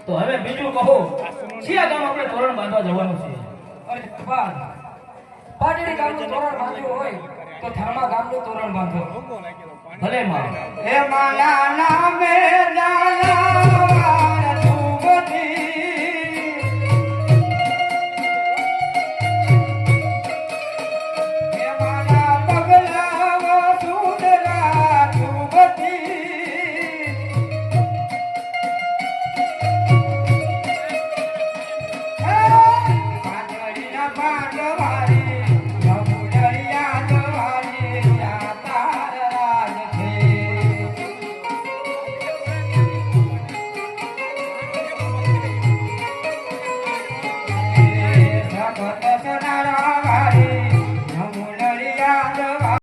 તો હવે બીજું કહો કયા ગામ આપણે તોરણ બાંધવા જવાનું છે? અરે કપાલ પાટડી ગામનું તોરણ બાંધ્યું હોય તો થામા ગામનું તોરણ બાંધો. ભલે માં હે માના નામે જાલા તું બધી